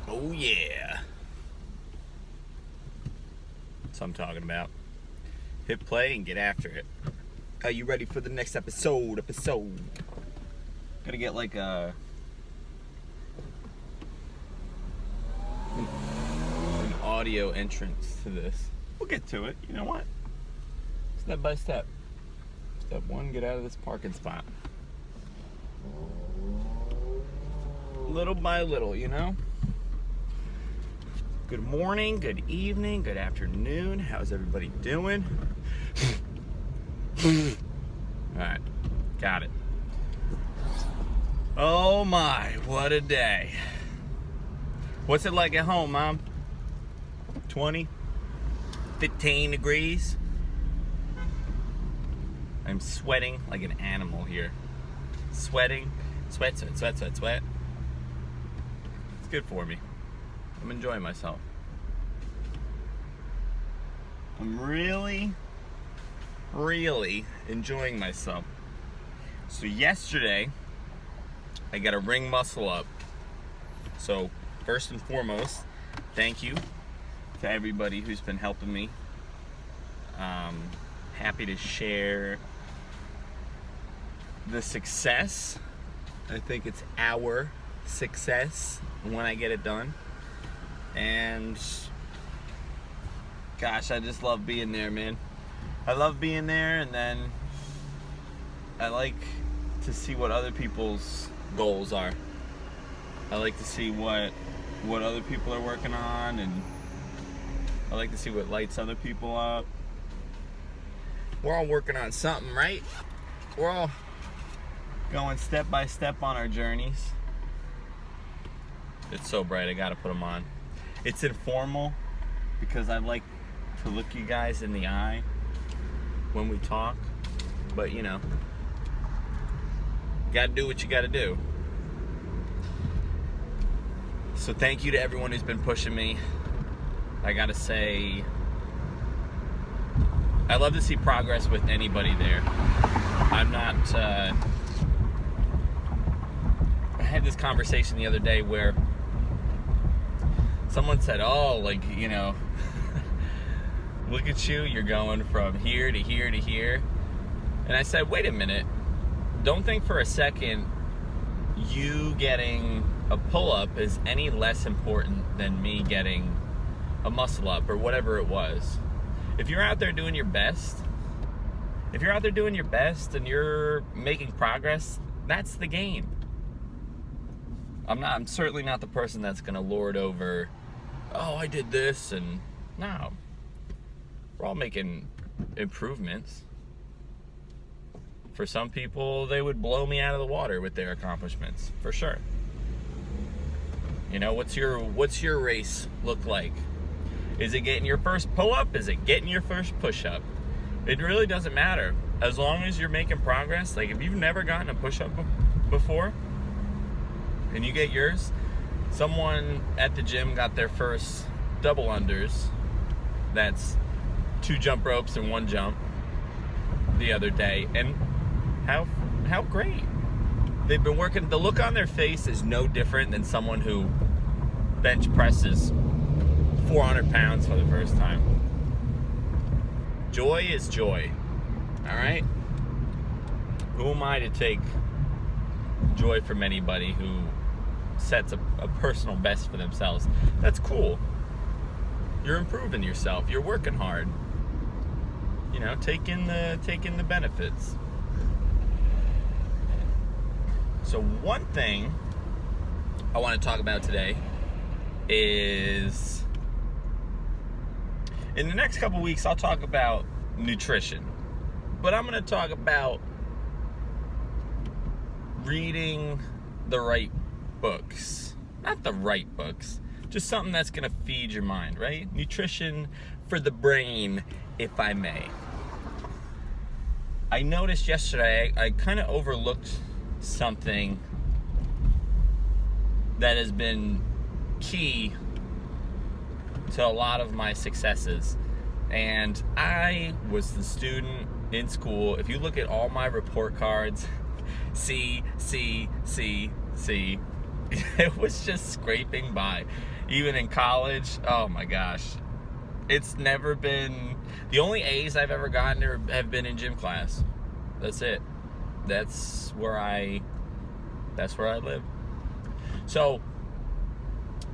Oh yeah. That's what I'm talking about. Hit play and get after it. Are you ready for the next episode? Gotta get like an audio entrance to this. We'll get to it. You know what? Step by step. Step one, get out of this parking spot. Little by little, you know? Good morning, good evening, good afternoon. How's everybody doing? Alright, got it. Oh my, what a day. What's it like at home, Mom? 20? 15 degrees? I'm sweating like an animal here. Sweating. Sweat. It's good for me. I'm enjoying myself. I'm really enjoying myself. So yesterday, I got a ring muscle up. So first and foremost, thank you to everybody who's been helping me. Happy to share the success. I think it's our success when I get it done. And gosh, I just love being there, man. I love being there, and then I like to see what other people's goals are. I like to see what other people are working on, and I like to see what lights other people up. We're all working on something, right? We're all going step by step on our journeys. It's so bright, I gotta put them on. It's informal because I like to look you guys in the eye when we talk, but you know, you gotta do what you gotta do. So thank you to everyone who's been pushing me. I gotta say, I love to see progress with anybody there. I'm not, I had this conversation the other day where someone said, oh, like, you know, look at you, you're going from here to here to here. And I said, wait a minute, don't think for a second you getting a pull-up is any less important than me getting a muscle-up or whatever it was. If you're out there doing your best, and you're making progress, that's the game. I'm certainly not the person that's gonna lord over, oh, I did this, and no. We're all making improvements. For some people, they would blow me out of the water with their accomplishments, for sure. You know, what's your race look like? Is it getting your first pull-up? Is it getting your first push-up? It really doesn't matter. As long as you're making progress, like if you've never gotten a push-up before, and you get yours, someone at the gym got their first double unders. That's 2 jump ropes and 1 jump the other day. And how great. They've been working. The look on their face is no different than someone who bench presses 400 pounds for the first time. Joy is joy. All right? Who am I to take joy from anybody who sets a personal best for themselves? That's cool. You're improving yourself. You're working hard. You know, taking the benefits. So one thing I want to talk about today is, in the next couple weeks, I'll talk about nutrition. But I'm going to talk about reading the right books. Not the right books. Just something that's going to feed your mind, right? Nutrition for the brain, if I may. I noticed yesterday, I kind of overlooked something that has been key to a lot of my successes. And I was the student in school. If you look at all my report cards, C, it was just scraping by. Even in college, oh my gosh. It's never been, the only A's I've ever gotten have been in gym class. That's it. That's where I live. So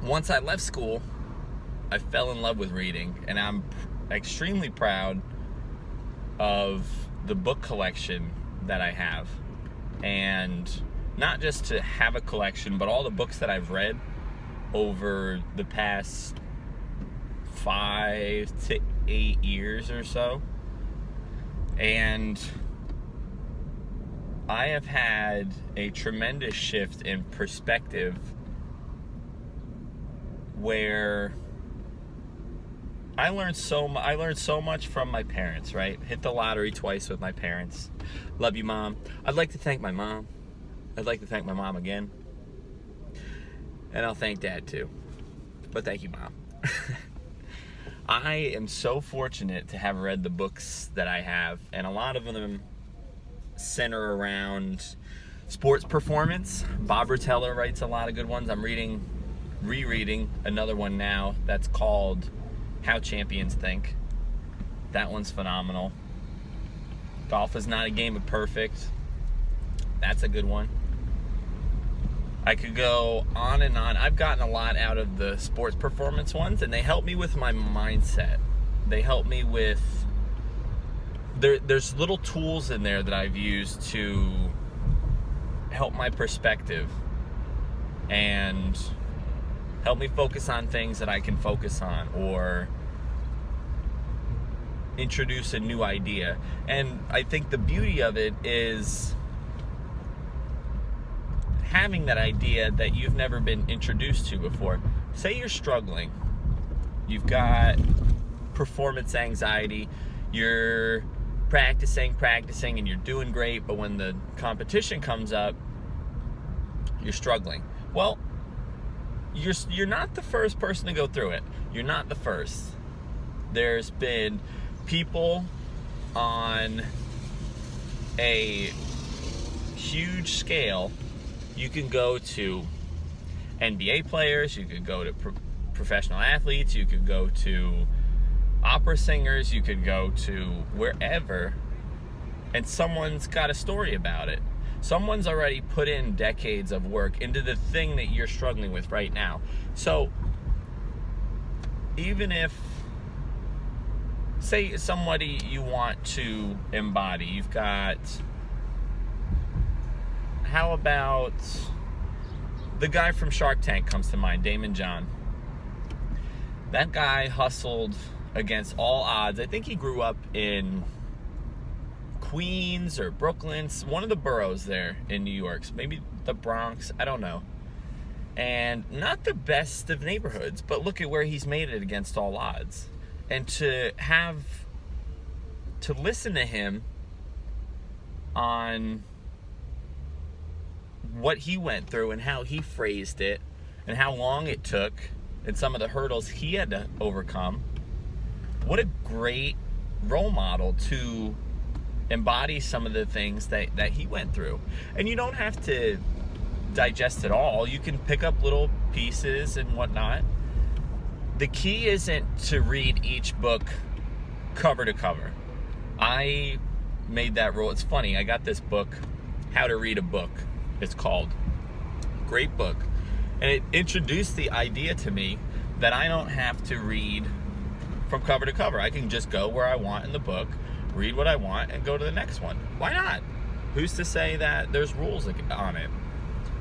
once I left school, I fell in love with reading, and I'm extremely proud of the book collection that I have. And not just to have a collection, but all the books that I've read over the past 5 to 8 years or so. And I have had a tremendous shift in perspective where I learned so much from my parents, right? Hit the lottery twice with my parents. Love you, Mom. I'd like to thank my mom. I'd like to thank my mom again. And I'll thank Dad too. But thank you, Mom. I am so fortunate to have read the books that I have, and a lot of them center around sports performance. Bob Rotella writes a lot of good ones. I'm rereading another one now that's called How Champions Think. That one's phenomenal. Golf is Not a Game of Perfect. That's a good one. I could go on and on. I've gotten a lot out of the sports performance ones, and they help me with my mindset. They help me with, there's little tools in there that I've used to help my perspective and help me focus on things that I can focus on, or introduce a new idea. And I think the beauty of it is having that idea that you've never been introduced to before. Say you're struggling. You've got performance anxiety. You're practicing, and you're doing great, but when the competition comes up, you're struggling. Well, you're not the first person to go through it. You're not the first. There's been people on a huge scale. You can go to NBA players, you could go to professional athletes, you could go to opera singers, you could go to wherever, and someone's got a story about it. Someone's already put in decades of work into the thing that you're struggling with right now. So even if, say, somebody you want to embody, you've got, how about the guy from Shark Tank comes to mind, Damon John. That guy hustled against all odds. I think he grew up in Queens or Brooklyn, one of the boroughs there in New York, maybe the Bronx, I don't know. And not the best of neighborhoods, but look at where he's made it against all odds. And to listen to him on what he went through and how he phrased it and how long it took and some of the hurdles he had to overcome. What a great role model to embody some of the things that he went through. And you don't have to digest it all. You can pick up little pieces and whatnot. The key isn't to read each book cover to cover. I made that rule. It's funny, I got this book, How to Read a Book, it's called. Great book. And it introduced the idea to me that I don't have to read from cover to cover. I can just go where I want in the book, read what I want, and go to the next one. Why not? Who's to say that there's rules on it?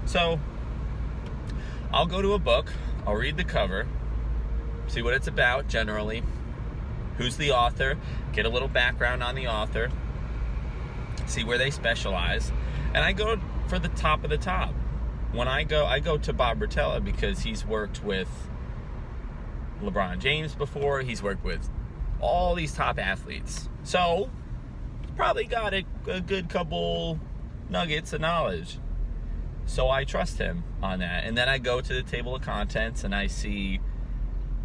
So I'll go to a book, I'll read the cover, see what it's about generally, who's the author, get a little background on the author, see where they specialize, and I go for the top of the top. When I go to Bob Rotella because he's worked with LeBron James before, he's worked with all these top athletes. So, probably got a good couple nuggets of knowledge. So I trust him on that. And then I go to the table of contents and I see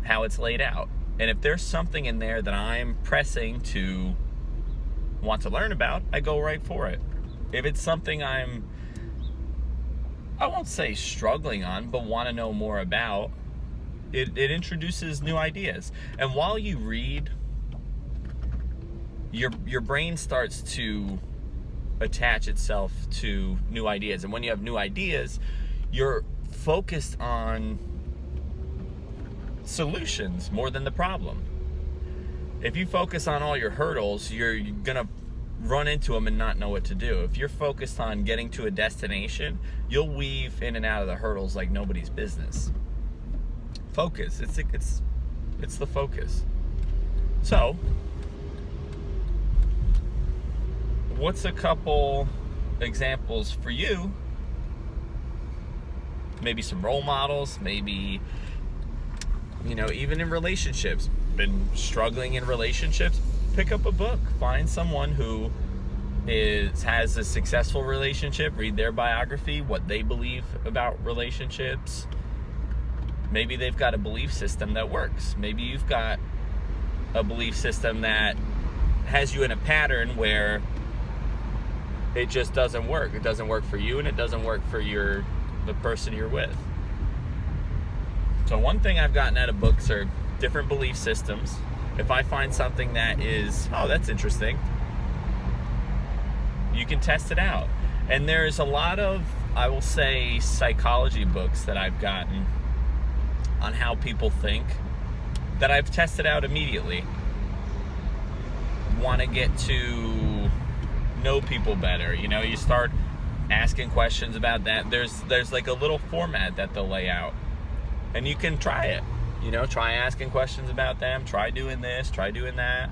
how it's laid out. And if there's something in there that I'm pressing to want to learn about, I go right for it. If it's something I'm I won't say struggling on, but want to know more about, it introduces new ideas. And while you read, your brain starts to attach itself to new ideas. And when you have new ideas, you're focused on solutions more than the problem. If you focus on all your hurdles, you're gonna run into them and not know what to do. If you're focused on getting to a destination, you'll weave in and out of the hurdles like nobody's business. Focus. It's the focus. So, what's a couple examples for you? Maybe some role models, maybe, even in relationships. Been struggling in relationships? Pick up a book. Find someone who has a successful relationship. Read their biography, what they believe about relationships. Maybe they've got a belief system that works. Maybe you've got a belief system that has you in a pattern where it just doesn't work. It doesn't work for you, and it doesn't work for the person you're with. So one thing I've gotten out of books are different belief systems. If I find something that is, that's interesting, you can test it out. And there's a lot of, I will say, psychology books that I've gotten on how people think that I've tested out immediately. Want to get to know people better. You start asking questions about that. There's like a little format that they'll lay out, and you can try it. Try asking questions about them, try doing this, try doing that,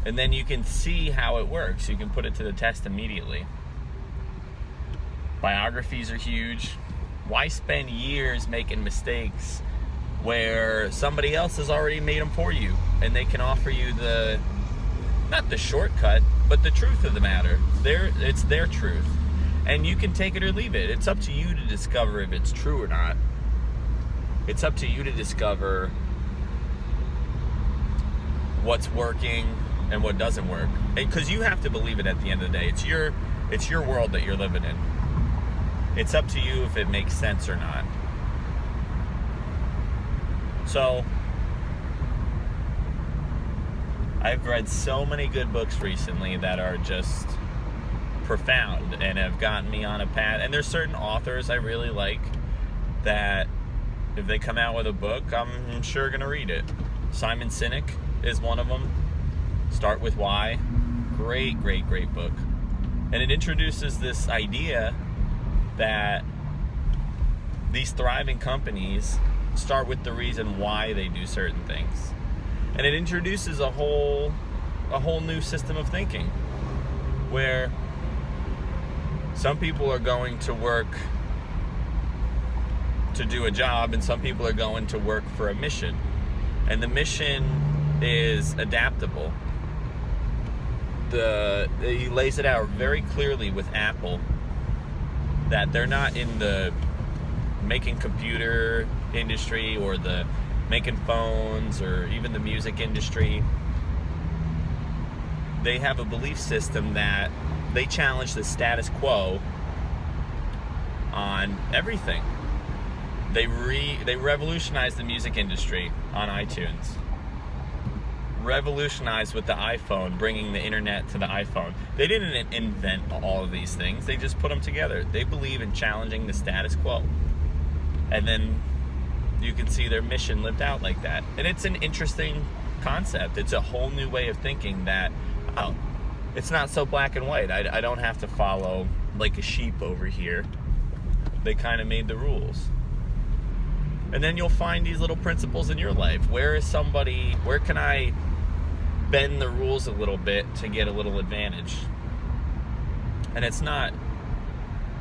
and then you can see how it works. You can put it to the test immediately. Biographies are huge. Why spend years making mistakes where somebody else has already made them for you, and they can offer you not the shortcut, but the truth of the matter. It's their truth, and you can take it or leave it. It's up to you to discover if it's true or not. It's up to you to discover what's working and what doesn't work, because you have to believe it at the end of the day. It's your world that you're living in. It's up to you if it makes sense or not. So, I've read so many good books recently that are just profound and have gotten me on a path. And there's certain authors I really like that if they come out with a book, I'm sure going to read it. Simon Sinek is one of them. Start With Why. Great, great, great book. And it introduces this idea that these thriving companies start with the reason why they do certain things. And it introduces a whole new system of thinking where some people are going to work to do a job, and some people are going to work for a mission. And the mission is adaptable. He lays it out very clearly with Apple that they're not in the making computer industry or the making phones or even the music industry. They have a belief system that they challenge the status quo on everything. They revolutionized the music industry on iTunes. Revolutionized with the iPhone, bringing the internet to the iPhone. They didn't invent all of these things. They just put them together. They believe in challenging the status quo. And then you can see their mission lived out like that. And it's an interesting concept. It's a whole new way of thinking that, it's not so black and white. I don't have to follow like a sheep over here. They kind of made the rules. And then you'll find these little principles in your life. Where can I bend the rules a little bit to get a little advantage? And it's not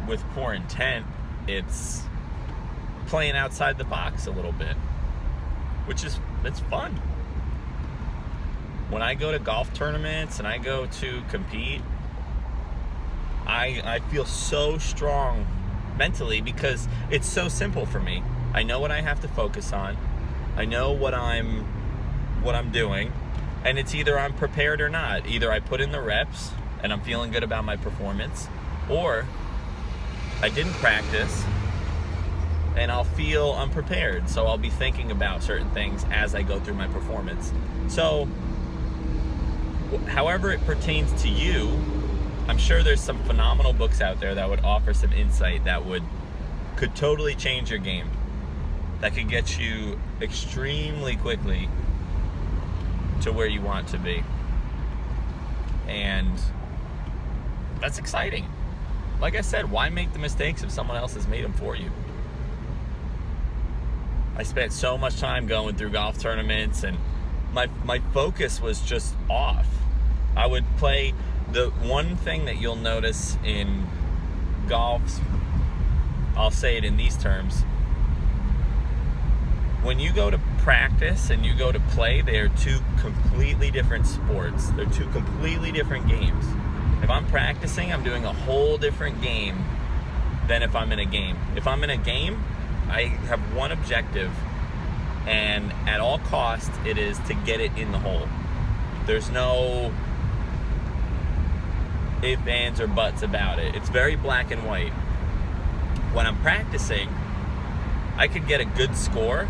with poor intent. It's playing outside the box a little bit, it's fun. When I go to golf tournaments and I go to compete, I feel so strong mentally because it's so simple for me. I know what I have to focus on. I know what I'm doing, and it's either I'm prepared or not. Either I put in the reps and I'm feeling good about my performance, or I didn't practice, and I'll feel unprepared. So I'll be thinking about certain things as I go through my performance. So however it pertains to you, I'm sure there's some phenomenal books out there that would offer some insight that could totally change your game, that could get you extremely quickly to where you want to be. And that's exciting. Like I said, why make the mistakes if someone else has made them for you? I spent so much time going through golf tournaments, and my focus was just off. I would play. The one thing that you'll notice in golf, I'll say it in these terms, when you go to practice and you go to play, they are two completely different sports. They're two completely different games. If I'm practicing, I'm doing a whole different game than if I'm in a game. If I'm in a game, I have one objective, and at all costs, it is to get it in the hole. There's no ifs, ands, or buts about it. It's very black and white. When I'm practicing, I could get a good score,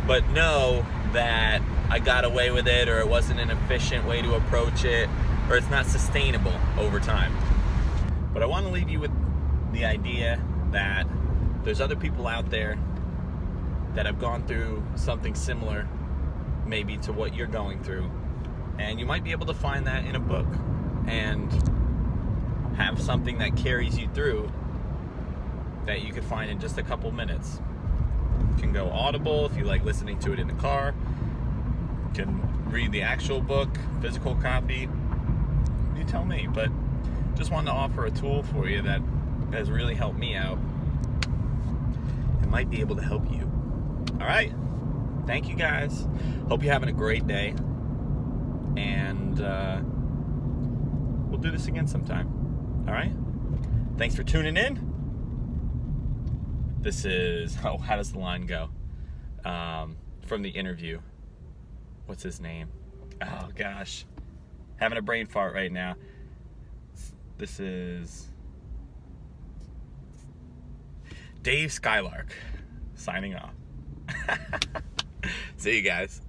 but know that I got away with it, or it wasn't an efficient way to approach it, or it's not sustainable over time. But I want to leave you with the idea that there's other people out there that have gone through something similar maybe to what you're going through, and you might be able to find that in a book and have something that carries you through that you could find in just a couple minutes. You can go Audible if you like listening to it in the car. You can read the actual book, physical copy. You tell me, but just wanted to offer a tool for you that has really helped me out and might be able to help you. All right. Thank you guys. Hope you're having a great day. And we'll do this again sometime. All right. Thanks for tuning in. This is, how does the line go? From the interview. What's his name? Oh, gosh. Having a brain fart right now. This is Dave Skylark signing off. See you guys.